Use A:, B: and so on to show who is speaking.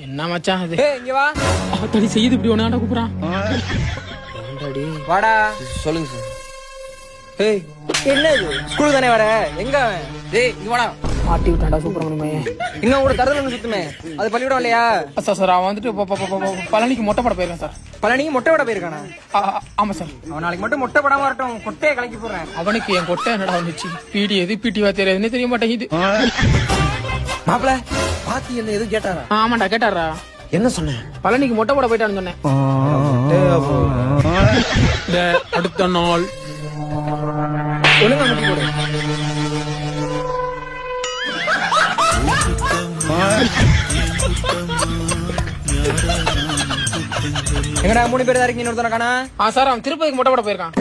A: என்ன மச்சான் அது?
B: இங்க வா.
A: ஆத்தாடி செய்யுது இப்படி ஒண்ணாண்ட கூப்பிடுறான்.
B: வாடா.
C: சொல்லுங்க சார்.
B: ஏய் என்ன இது ஸ்கூல் தானே வர? எங்க அவன்? டேய் இங்க வாடா.
A: மாட்டி விட்டாண்டா சுப்பிரமணியமே.
B: இங்க கூட தரதல சுத்துமே. அது பள்ளிக்கூடம் இல்லையா?
A: சார் அவன் வந்துட்டு பழனிக்கு மொட்டை பட போயிருக்கான் சார்.
B: பழனிக்கு மொட்டை விட போயிருக்கானா?
A: ஆமா சார்.
B: அவன் நாளைக்கு மட்டும் மொட்டை படாம வரட்டும், கொட்டையை கலக்கி போடுறேன்.
A: அவனுக்கு என் கொட்டை என்னடா வந்துச்சு? பிடி எது பிடிவா தெரியாதுன்னு தெரிய மாட்டேங்குது.
C: மாப்பிள பாத்தி என்ன எதுவும் கேட்டாரா?
A: ஆமாண்டா கேட்டாரா?
C: என்ன சொன்னேன்?
A: பழனிக்கு மொட்டை போட போயிட்டான்னு சொன்னேன். அடுத்த நாள்
B: ஒழுங்கா முட்டி போடு. எங்கடா 3 பேர் தான் இருக்கீங்க, இன்னொருத்தன காணா?
A: சார் அவன் திருப்பதிக்கு மொட்டை போட போயிருக்கான்.